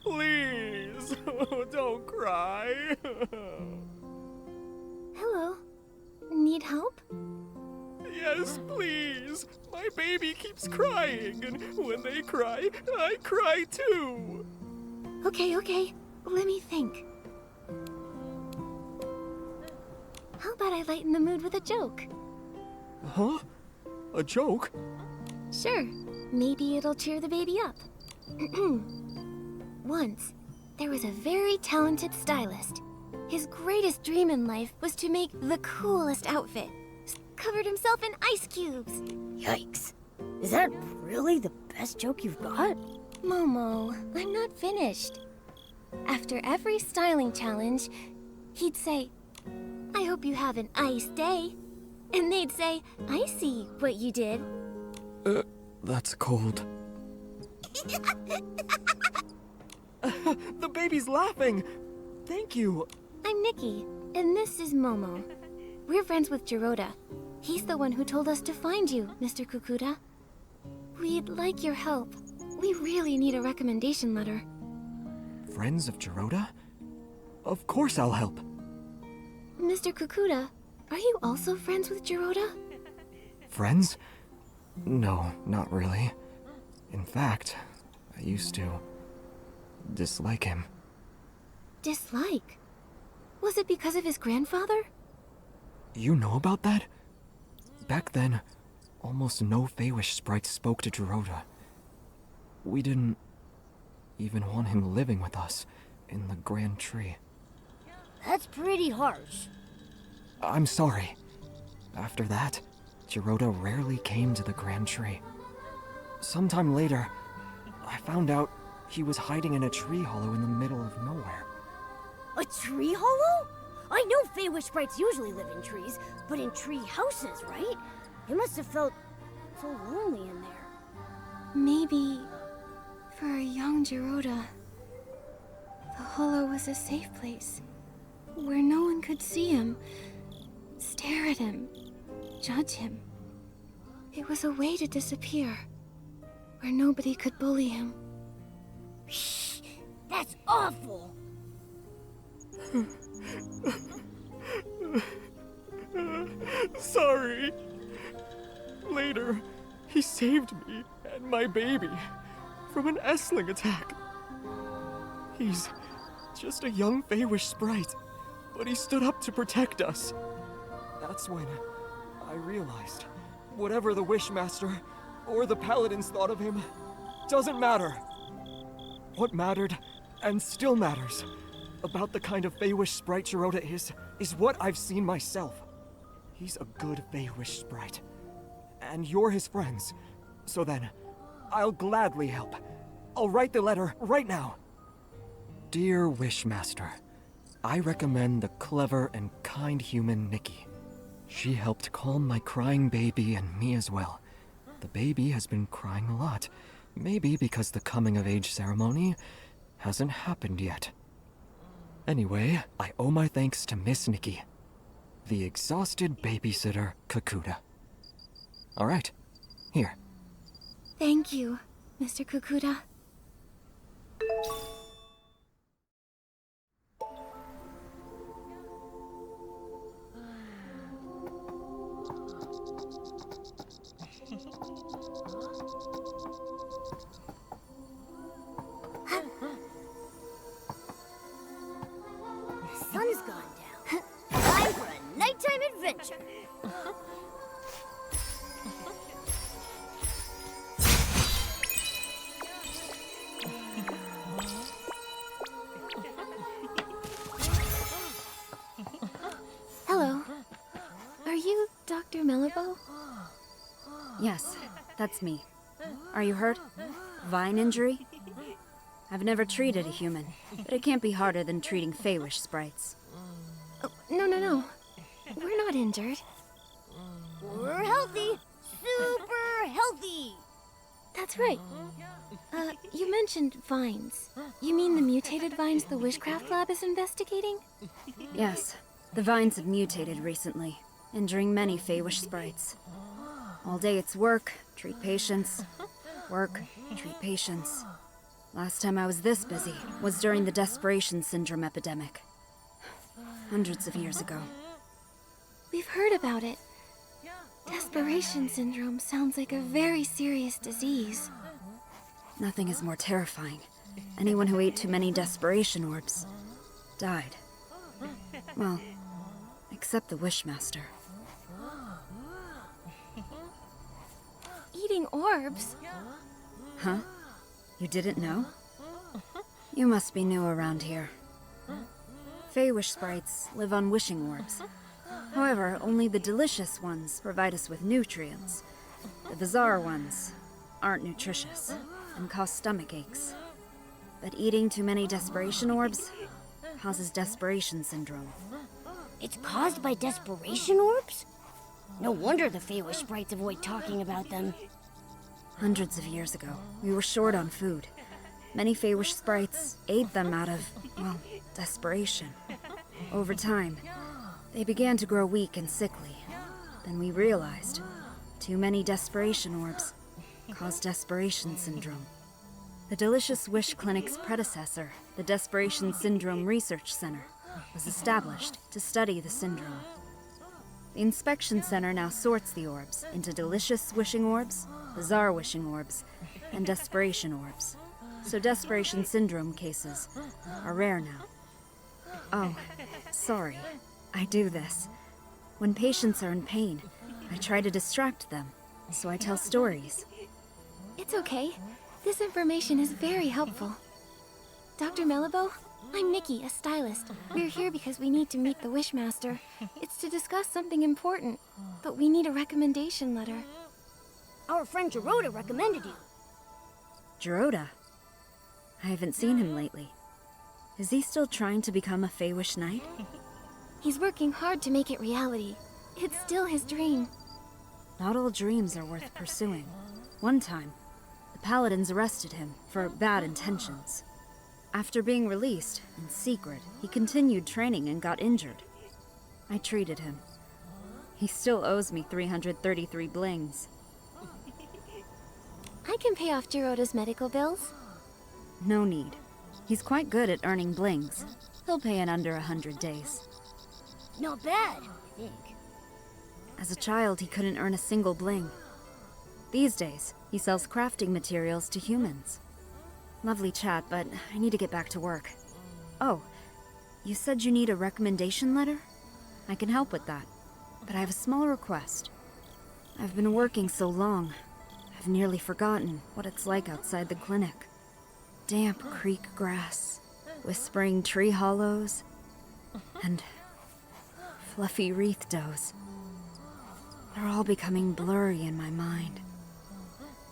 Please, don't cry. Hello. Need help? Yes, please. My baby keeps crying, and when they cry, I cry too. Okay. Let me think. How about I lighten the mood with a joke? Huh? A joke? Sure. Maybe it'll cheer the baby up. Once, there was a very talented stylist. His greatest dream in life was to make the coolest outfit. Covered himself in ice cubes. Yikes. Is that really the best joke you've got? Momo, I'm not finished. After every styling challenge, he'd say, "I hope you have an ice day." And they'd say, "I see what you did." That's cold. The baby's laughing. Thank you. I'm Nikki, and this is Momo. We're friends with Jiroda. He's the one who told us to find you, Mr. Kukuda. We'd like your help. We really need a recommendation letter. Friends of Jiroda? Of course I'll help. Mr. Kukuda, are you also friends with Jiroda? Friends? No, not really. In fact, I used to dislike him. Dislike? Was it because of his grandfather? You know about that? Back then, almost no Feywish sprites spoke to Jiroda. We didn't even want him living with us in the Grand Tree. That's pretty harsh. I'm sorry. After that, Jiroda rarely came to the Grand Tree. Sometime later, I found out he was hiding in a tree hollow in the middle of nowhere. A tree hollow? I know Feywish sprites usually live in trees, but in tree houses, right? It must have felt so lonely in there. Maybe for a young Jiroda, the hollow was a safe place where no one could see him, stare at him, judge him. It was a way to disappear, where nobody could bully him. Shh! That's awful! Sorry. Later, he saved me and my baby from an Essling attack. He's just a young Feywish sprite, but he stood up to protect us. That's when I realized whatever the Wishmaster or the Paladins thought of him doesn't matter. What mattered, and still matters, about the kind of Feywish sprite Jiroda is what I've seen myself. He's a good Feywish sprite, and you're his friends. So then, I'll gladly help. I'll write the letter right now. Dear Wishmaster, I recommend the clever and kind human Nikki. She helped calm my crying baby and me as well. The baby has been crying a lot, maybe because the coming-of-age ceremony hasn't happened yet. Anyway, I owe my thanks to Miss Nikki, the exhausted babysitter Kukuda. All right, here. Thank you, Mr. Kukuda. The sun's gone down. Time for a nighttime adventure. Hello. Are you Dr. Melabo? Yes, that's me. Are you hurt? Vine injury? I've never treated a human, but it can't be harder than treating Feywish sprites. Oh, no. We're not injured. We're healthy. Super healthy. That's right. You mentioned vines. You mean the mutated vines the Wishcraft Lab is investigating? Yes, the vines have mutated recently, injuring many Feywish sprites. All day it's work, treat patients. Work, treat patients. Last time I was this busy was during the Desperation Syndrome epidemic. Hundreds of years ago. We've heard about it. Desperation syndrome sounds like a very serious disease. Nothing is more terrifying. Anyone who ate too many desperation orbs died. Well, except the Wishmaster. Eating orbs? Huh? You didn't know? You must be new around here. Feywish sprites live on wishing orbs. However, only the delicious ones provide us with nutrients. The bizarre ones aren't nutritious and cause stomach aches. But eating too many desperation orbs causes desperation syndrome. It's caused by desperation orbs? No wonder the Feywish sprites avoid talking about them. Hundreds of years ago, we were short on food. Many Feywish sprites ate them out of, well, desperation. Over time, they began to grow weak and sickly. Then we realized too many desperation orbs cause desperation syndrome. The Delicious Wish Clinic's predecessor, the Desperation Syndrome Research Center, was established to study the syndrome. The inspection center now sorts the orbs into delicious wishing orbs, bizarre wishing orbs, and desperation orbs. So desperation syndrome cases are rare now. Oh, sorry. I do this. When patients are in pain, I try to distract them, so I tell stories. It's okay. This information is very helpful. Dr. Melabo, I'm Nikki, a stylist. We're here because we need to meet the Wishmaster. It's to discuss something important, but we need a recommendation letter. Our friend Geroda recommended you. Geroda? I haven't seen him lately. Is he still trying to become a Feywish knight? He's working hard to make it reality. It's still his dream. Not all dreams are worth pursuing. One time, the Paladins arrested him for bad intentions. After being released, in secret, he continued training and got injured. I treated him. He still owes me 333 blings. I can pay off Geroda's medical bills. No need. He's quite good at earning blings. He'll pay in under 100 days. Not bad, I think. As a child, he couldn't earn a single bling. These days, he sells crafting materials to humans. Lovely chat, but I need to get back to work. Oh, you said you need a recommendation letter? I can help with that, but I have a small request. I've been working so long, I've nearly forgotten what it's like outside the clinic. Damp creek grass, whispering tree hollows, and fluffy wreath does. They're all becoming blurry in my mind.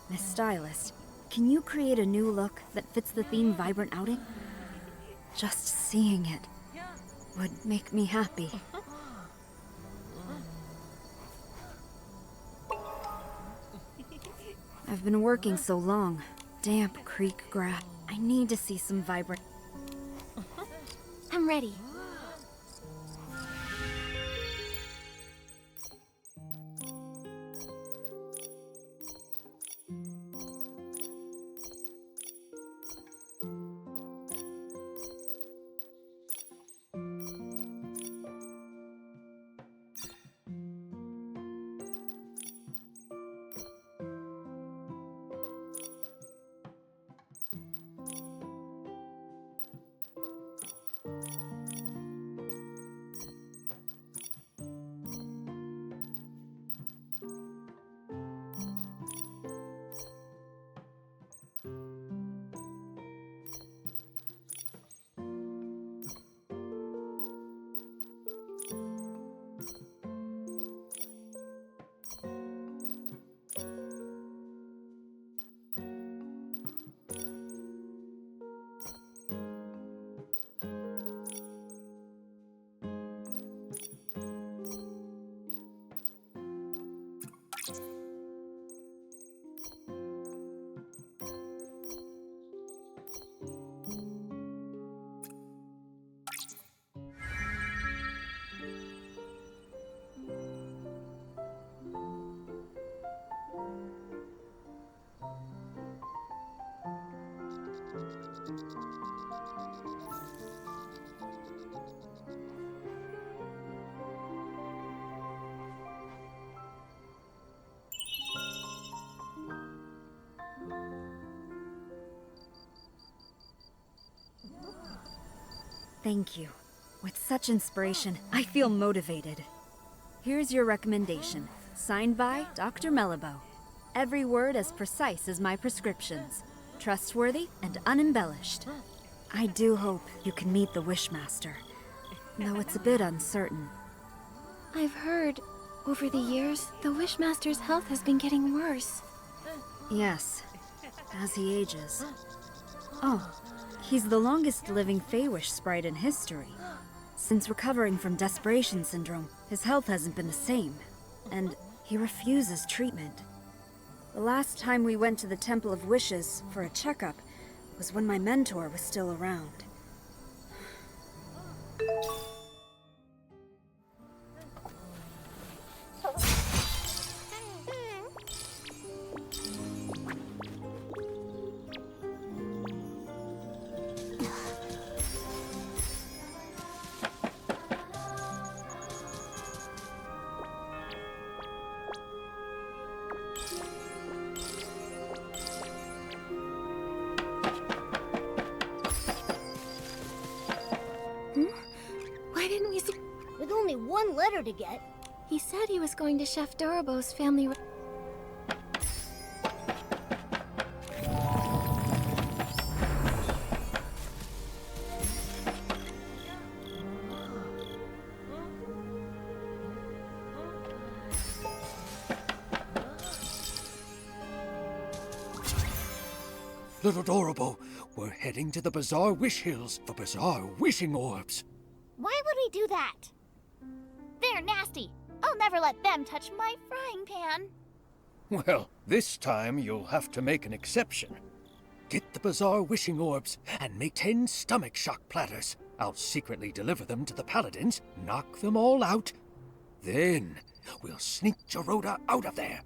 Miss Stylist, can you create a new look that fits the theme Vibrant Outing? Just seeing it would make me happy. I've been working so long. Damp creek grass. I need to see some vibrant... I'm ready. Thank you. With such inspiration, I feel motivated. Here's your recommendation. Signed by Dr. Melliboe. Every word as precise as my prescriptions. Trustworthy and unembellished. I do hope you can meet the Wishmaster, though it's a bit uncertain. I've heard, over the years, the Wishmaster's health has been getting worse. Yes, as he ages. Oh, he's the longest living Feywish sprite in history. Since recovering from Desperation Syndrome, his health hasn't been the same, and he refuses treatment. The last time we went to the Temple of Wishes for a checkup was when my mentor was still around. Why didn't we see... With only one letter to get. He said he was going to Chef Dorobo's family... Little Dorobo, we're heading to the Bazaar Wish Hills for Bazaar Wishing Orbs. Why would we do that? They're nasty. I'll never let them touch my frying pan. Well, this time you'll have to make an exception. Get the Bazaar Wishing Orbs and make 10 stomach shock platters. I'll secretly deliver them to the Paladins, knock them all out. Then we'll sneak Geroda out of there.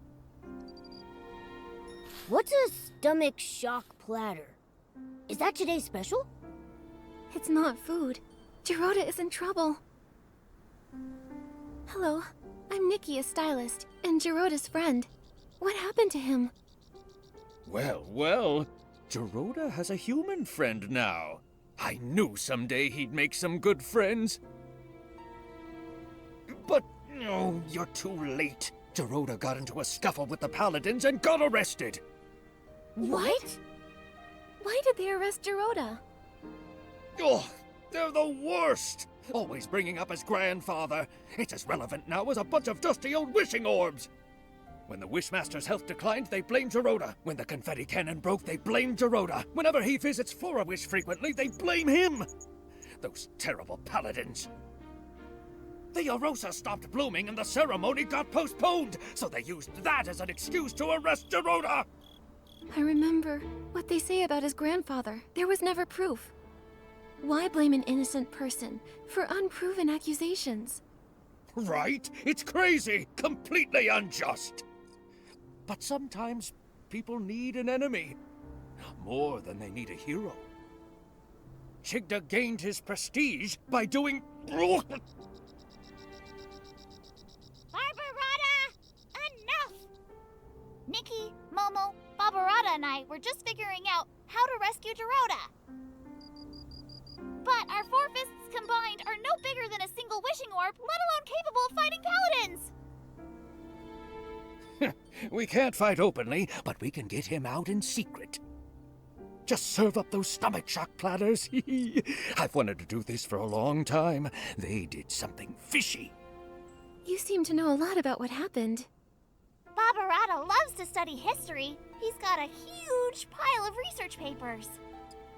What's a stomach shock platter? Is that today's special? It's not food. Geroda is in trouble. Hello, I'm Nikki, a stylist, and Geroda's friend. What happened to him? Well, Geroda has a human friend now. I knew someday he'd make some good friends. But, no, you're too late. Geroda got into a scuffle with the Paladins and got arrested. What? Why did they arrest Geroda? Oh, they're the worst! Always bringing up his grandfather. It's as relevant now as a bunch of dusty old wishing orbs. When the Wishmaster's health declined, they blamed Geroda. When the confetti cannon broke, they blamed Geroda. Whenever he visits Flora-Wish frequently, they blame him. Those terrible Paladins. The Arosa stopped blooming and the ceremony got postponed, so they used that as an excuse to arrest Geroda. I remember what they say about his grandfather. There was never proof. Why blame an innocent person for unproven accusations? Right? It's crazy! Completely unjust! But sometimes people need an enemy. More than they need a hero. Chigda gained his prestige by doing... Barbarata! Enough! Nikki, Momo, Barbarata and I were just figuring out how to rescue Geroda. But our 4 fists combined are no bigger than a single wishing orb, let alone capable of fighting paladins! We can't fight openly, but we can get him out in secret. Just serve up those stomach shock platters. I've wanted to do this for a long time. They did something fishy. You seem to know a lot about what happened. Barbarata loves to study history. He's got a huge pile of research papers.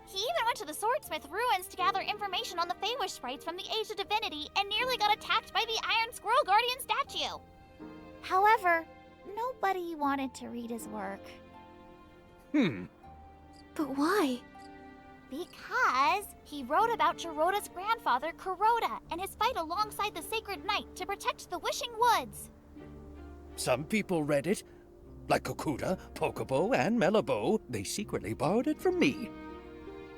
He even went to the Swordsmith ruins to gather information on the Feywish sprites from the Age of Divinity and nearly got attacked by the Iron Squirrel Guardian statue. However, nobody wanted to read his work. But why? Because he wrote about Geroda's grandfather, Kuroda, and his fight alongside the Sacred Knight to protect the Wishing Woods. Some people read it. Like Kokuda, Pokobo, and Melliboe, they secretly borrowed it from me.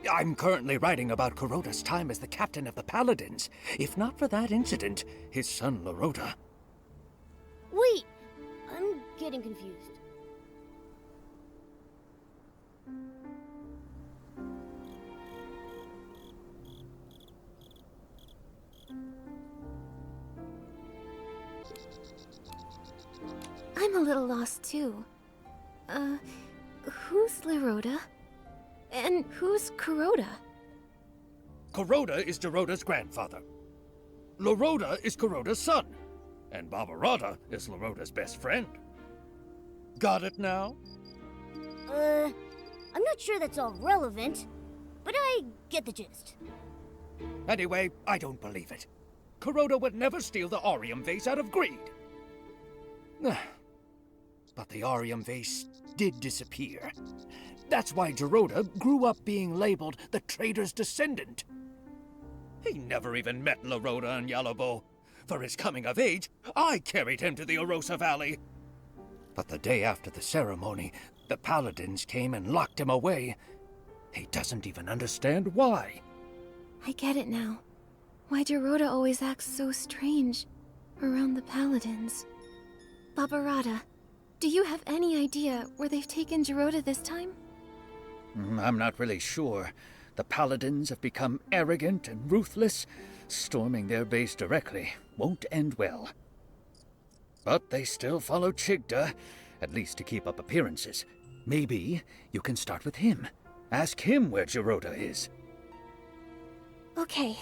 I'm currently writing about Kuroda's time as the captain of the Paladins. If not for that incident, his son Larota. Wait, I'm getting confused. I'm a little lost too. Who's Leroda? And who's Kuroda? Kuroda is Geroda's grandfather. Leroda is Kuroda's son. And Barbarata is Leroda's best friend. Got it now? I'm not sure that's all relevant, but I get the gist. Anyway, I don't believe it. Kuroda would never steal the Arium vase out of greed. But the Arium vase did disappear. That's why Geroda grew up being labeled the traitor's descendant. He never even met Leroda and Yalabo. For his coming of age, I carried him to the Arosa Valley. But the day after the ceremony, the paladins came and locked him away. He doesn't even understand why. I get it now. Why Geroda always acts so strange around the paladins. Barbarata, do you have any idea where they've taken Geroda this time? I'm not really sure. The paladins have become arrogant and ruthless. Storming their base directly won't end well. But they still follow Chigda, at least to keep up appearances. Maybe you can start with him. Ask him where Geroda is. Okay.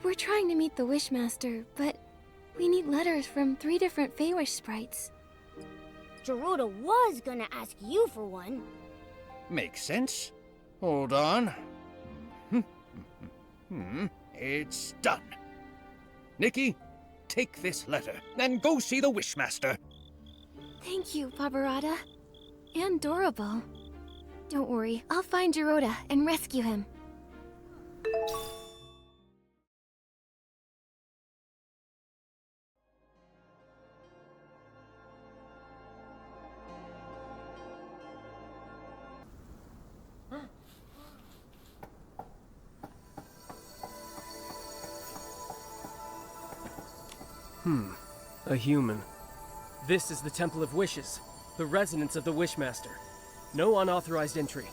We're trying to meet the Wishmaster, but we need letters from 3 different Feywish sprites. Geroda was gonna ask you for one. Makes sense. Hold on. It's done. Nikki, take this letter and go see the Wishmaster. Thank you, Barbarata. And Dorable. Don't worry, I'll find Geroda and rescue him. A human. This is the Temple of Wishes, the residence of the Wishmaster. No unauthorized entry.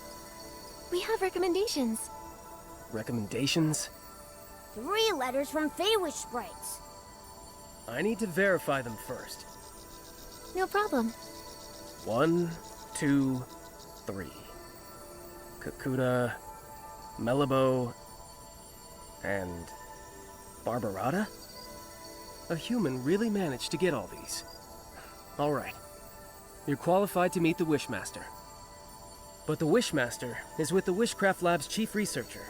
We have recommendations. Recommendations? 3 letters from Feywish sprites. I need to verify them first. No problem. 1, 2, 3. Kakuta, Melabo, and Barbarata? A human really managed to get all these. All right. You're qualified to meet the Wishmaster. But the Wishmaster is with the Wishcraft Lab's chief researcher.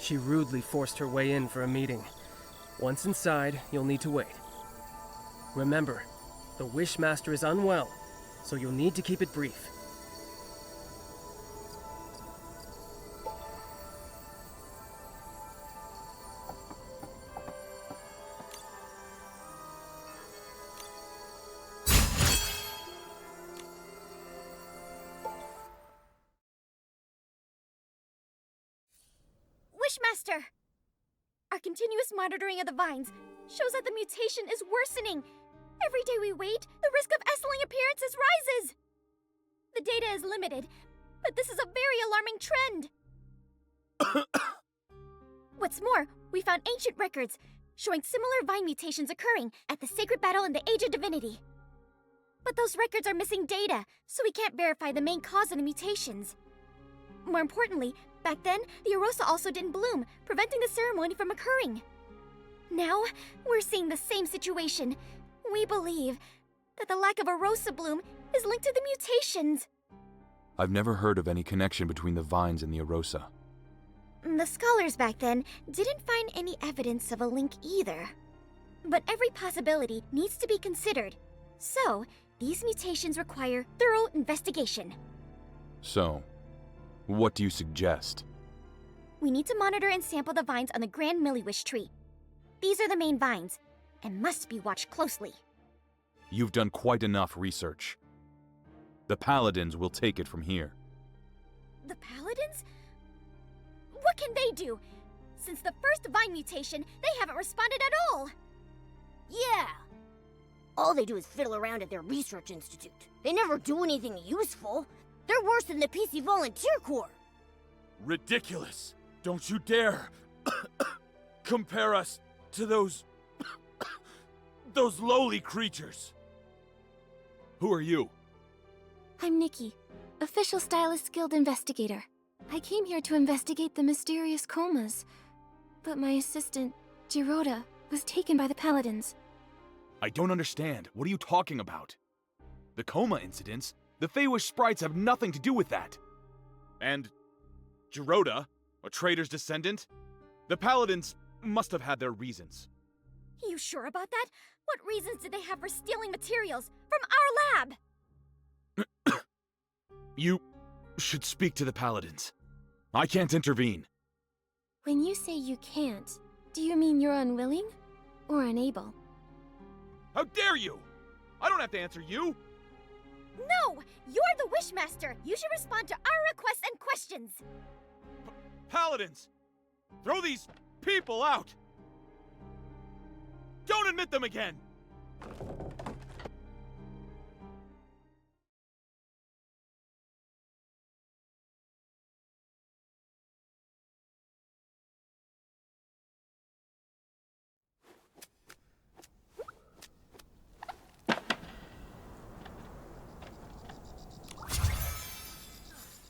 She rudely forced her way in for a meeting. Once inside, you'll need to wait. Remember, the Wishmaster is unwell, so you'll need to keep it brief. Wishmaster! Our continuous monitoring of the vines shows that the mutation is worsening. Every day we wait, the risk of Essling appearances rises. The data is limited, but this is a very alarming trend. What's more, we found ancient records showing similar vine mutations occurring at the sacred battle in the Age of Divinity. But those records are missing data, so we can't verify the main cause of the mutations. More importantly, back then, the Arosa also didn't bloom, preventing the ceremony from occurring. Now, we're seeing the same situation. We believe that the lack of Arosa bloom is linked to the mutations. I've never heard of any connection between the vines and the Arosa. The scholars back then didn't find any evidence of a link either. But every possibility needs to be considered. So, these mutations require thorough investigation. So, what do you suggest? We need to monitor and sample the vines on the Grand Milliwish tree. These are the main vines, and must be watched closely. You've done quite enough research. The Paladins will take it from here. The Paladins? What can they do? Since the first vine mutation, they haven't responded at all. Yeah. All they do is fiddle around at their research institute. They never do anything useful. They're worse than the PC Volunteer Corps. Ridiculous! Don't you dare compare us to those lowly creatures. Who are you? I'm Nikki, official Stylist Guild investigator. I came here to investigate the mysterious comas, but my assistant, Jiroda, was taken by the Paladins. I don't understand. What are you talking about? The coma incidents? The Feywish sprites have nothing to do with that. And Jiroda, a traitor's descendant? The Paladins must have had their reasons. You sure about that? What reasons did they have for stealing materials from our lab? You should speak to the Paladins. I can't intervene. When you say you can't, do you mean you're unwilling or unable? How dare you! I don't have to answer you! No! You're the Wishmaster! You should respond to our requests and questions! Paladins! Throw these people out! Don't admit them again!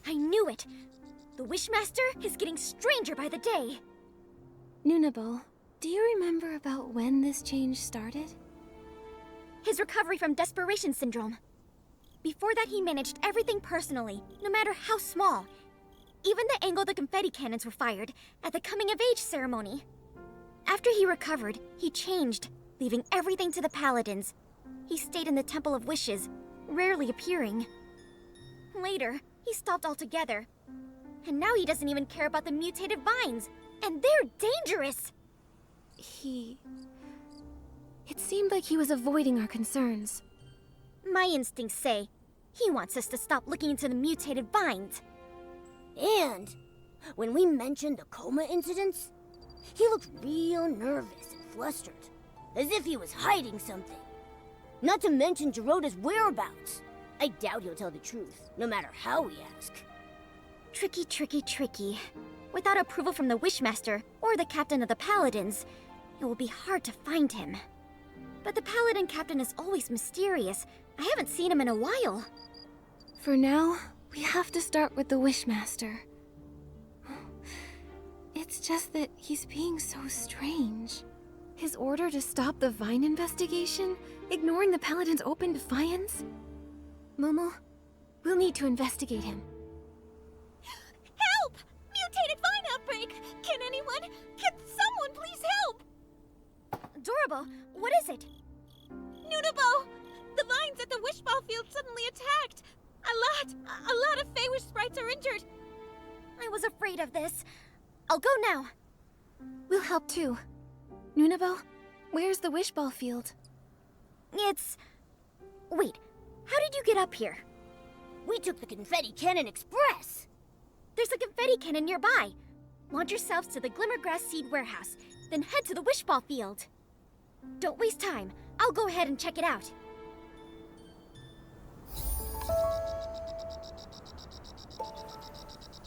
I knew it! The Wishmaster is getting stranger by the day! Nunable, do you remember about when this change started? His recovery from desperation syndrome. Before that, he managed everything personally, no matter how small. Even the angle the confetti cannons were fired at the coming-of-age ceremony. After he recovered, he changed, leaving everything to the Paladins. He stayed in the Temple of Wishes, rarely appearing. Later, he stopped altogether. And now he doesn't even care about the mutated vines. And they're dangerous! It seemed like he was avoiding our concerns. My instincts say he wants us to stop looking into the mutated vines. And when we mentioned the coma incidents, he looked real nervous and flustered, as if he was hiding something. Not to mention Jiroda's whereabouts. I doubt he'll tell the truth, no matter how we ask. Tricky, tricky, tricky. Without approval from the Wishmaster or the captain of the Paladins, it will be hard to find him. But the Paladin captain is always mysterious. I haven't seen him in a while. For now, we have to start with the Wishmaster. It's just that he's being so strange. His order to stop the Vine investigation, ignoring the Paladin's open defiance? Momo, we'll need to investigate him. Help! Mutated vine outbreak! Can someone please help? Adorable, what is it? Nunabo! The vines at the Wishball Field suddenly attacked! A lot of Feywish sprites are injured! I was afraid of this. I'll go now. We'll help too. Nunabo, where's the Wishball Field? Wait, how did you get up here? We took the Confetti Cannon Express! There's a confetti cannon nearby. Launch yourselves to the Glimmergrass Seed Warehouse, then head to the Wishball Field. Don't waste time. I'll go ahead and check it out.